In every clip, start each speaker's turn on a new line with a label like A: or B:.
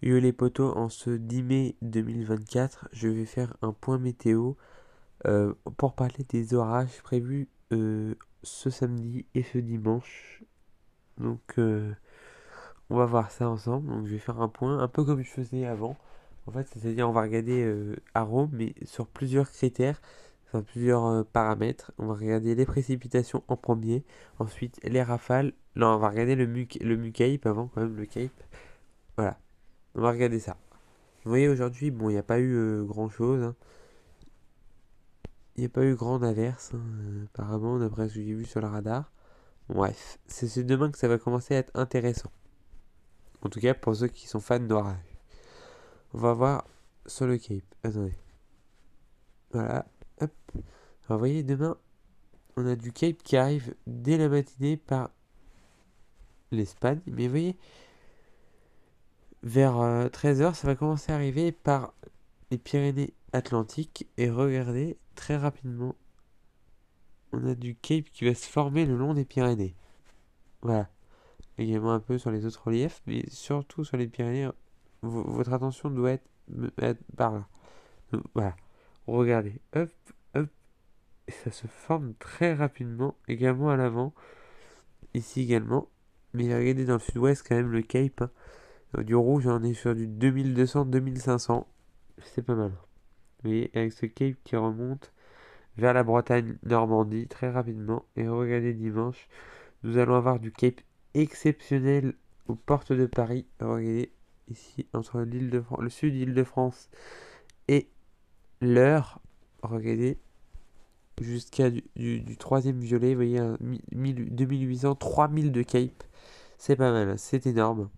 A: Yo les potos, en ce 10 mai 2024, je vais faire un point météo pour parler des orages prévus ce samedi et ce dimanche. Donc on va voir ça ensemble. Donc je vais faire un point, un peu comme je faisais avant. En fait, c'est-à-dire on va regarder à Rome, mais sur plusieurs critères, enfin plusieurs paramètres. On va regarder les précipitations en premier, ensuite les rafales. Non, on va regarder le Mu-Cape avant quand même, le Cape. Voilà, on va regarder ça. Vous voyez, aujourd'hui, bon, il n'y a pas eu grand-chose, hein. Il n'y a pas eu grande averse, hein, apparemment, d'après ce que j'ai vu sur le radar. Bon, bref, c'est demain que ça va commencer à être intéressant. En tout cas, pour ceux qui sont fans d'orage. On va voir sur le Cape. Attendez. Voilà. Hop. Alors, vous voyez, demain, on a du Cape qui arrive dès la matinée par l'Espagne. Mais vous voyez, vers 13 h, ça va commencer à arriver par les Pyrénées-Atlantiques. Et regardez, très rapidement, on a du Cape qui va se former le long des Pyrénées. Voilà. Également un peu sur les autres reliefs, mais surtout sur les Pyrénées, votre attention doit être par là. Donc, voilà. Regardez. Hop, hop. Et ça se forme très rapidement. Également à l'avant. Ici également. Mais regardez dans le sud-ouest quand même le Cape, hein. Du rouge, on est sur du 2200-2500. C'est pas mal. Vous voyez, avec ce Cape qui remonte vers la Bretagne-Normandie très rapidement. Et regardez dimanche. Nous allons avoir du Cape exceptionnel aux portes de Paris. Regardez ici entre le sud d'Île-de-France et l'Eure. Regardez jusqu'à du troisième violet. Vous voyez 2800, 3000 de Cape. C'est pas mal, c'est énorme.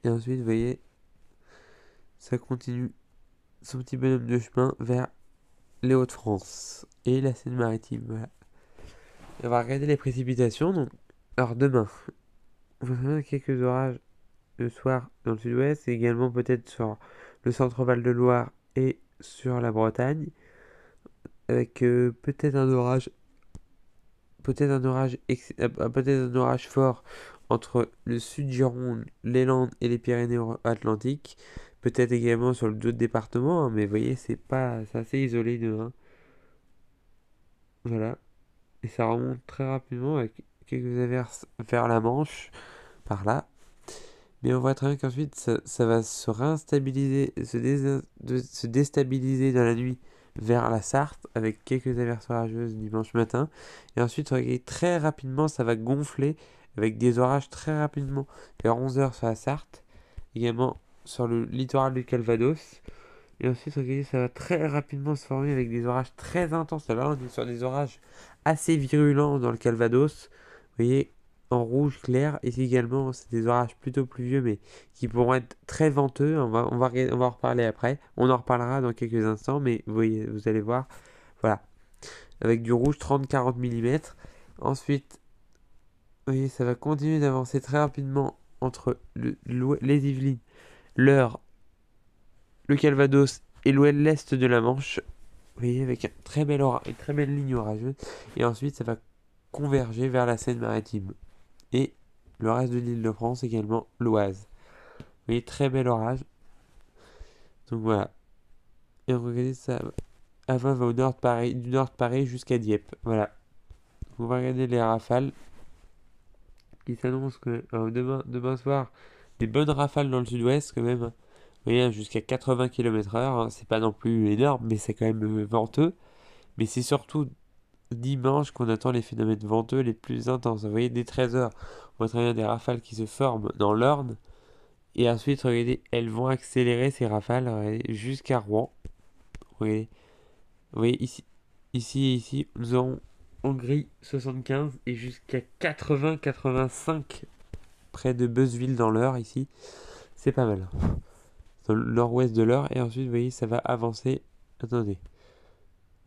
A: Et ensuite, vous voyez, ça continue son petit bonhomme de chemin vers les Hauts-de-France et la Seine-Maritime. Voilà. Et on va regarder les précipitations. Donc, alors demain, on va avoir quelques orages le soir dans le sud-ouest et également peut-être sur le centre-val de Loire et sur la Bretagne avec peut-être un orage fort entre le sud Gironde, les Landes et les Pyrénées-Atlantiques, peut-être également sur d'autres départements, hein, mais vous voyez, c'est assez isolé de hein. Voilà, et ça remonte très rapidement avec quelques averses vers la Manche par là. Mais on voit très bien qu'ensuite, ça va se réinstabiliser, se déstabiliser dans la nuit vers la Sarthe, avec quelques averses orageuses dimanche matin. Et ensuite, regardez, très rapidement, ça va gonfler, avec des orages très rapidement, vers 11 h sur la Sarthe, également sur le littoral du Calvados. Et ensuite, regardez, ça va très rapidement se former avec des orages très intenses. Là, on est sur des orages assez virulents dans le Calvados. Vous voyez, en rouge clair. Ici également, c'est des orages plutôt pluvieux, mais qui pourront être très venteux. On va en reparler après. On en reparlera dans quelques instants, mais vous voyez, vous allez voir. Voilà. Avec du rouge 30-40 mm. Ensuite, vous voyez, ça va continuer d'avancer très rapidement entre les Yvelines, l'Eure, le Calvados et l'est de la Manche. Vous voyez, avec une très belle ligne orageuse. Et ensuite, ça va converger vers la Seine-Maritime. Et le reste de l'île de France également, l'Oise. Vous voyez, très bel orage. Donc voilà. Et regardez ça. Avant, va au nord de Paris, du nord de Paris jusqu'à Dieppe. Voilà. On va regarder les rafales qui s'annoncent que demain soir, des bonnes rafales dans le sud-ouest quand même, hein. Vous voyez, jusqu'à 80 km/h, hein. C'est pas non plus énorme, mais c'est quand même venteux. Mais c'est surtout dimanche qu'on attend les phénomènes venteux les plus intenses. Vous voyez, dès 13 h, on voit très bien des rafales qui se forment dans l'Orne. Et ensuite, regardez, elles vont accélérer ces rafales jusqu'à Rouen. Regardez, vous voyez ici, nous aurons Hongrie 75 et jusqu'à 80-85 près de Beuzeville dans l'Eure ici. C'est pas mal. Dans le nord-ouest de l'Eure. Et ensuite, vous voyez, ça va avancer. Attendez.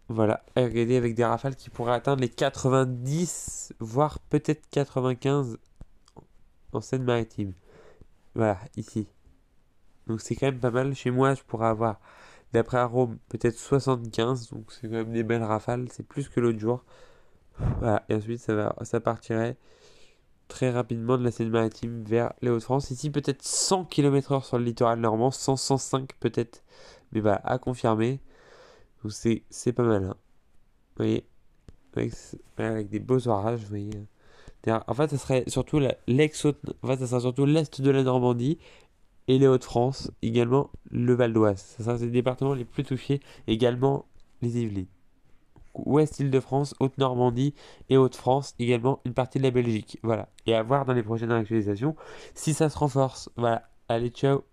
A: Voilà, et regardez avec des rafales qui pourraient atteindre les 90, voire peut-être 95 en Seine-Maritime. Voilà, ici. Donc c'est quand même pas mal. Chez moi, je pourrais avoir, d'après Arome, peut-être 75. Donc c'est quand même des belles rafales. C'est plus que l'autre jour. Voilà, et ensuite ça partirait très rapidement de la Seine-Maritime vers les Hauts-de-France. Ici, peut-être 100 km/h sur le littoral normand, 100, 105 peut-être, mais voilà, à confirmer. Donc c'est pas mal, hein. Vous voyez, avec des beaux orages, vous voyez. En fait, ça serait surtout en fait, ça serait surtout l'est de la Normandie et les Hauts-de-France, également le Val d'Oise. Ça sera les départements les plus touchés, également les Yvelines. Ouest Île-de-France, Haute-Normandie et Haute-France, également une partie de la Belgique. Voilà. Et à voir dans les prochaines actualisations si ça se renforce. Voilà. Allez, ciao.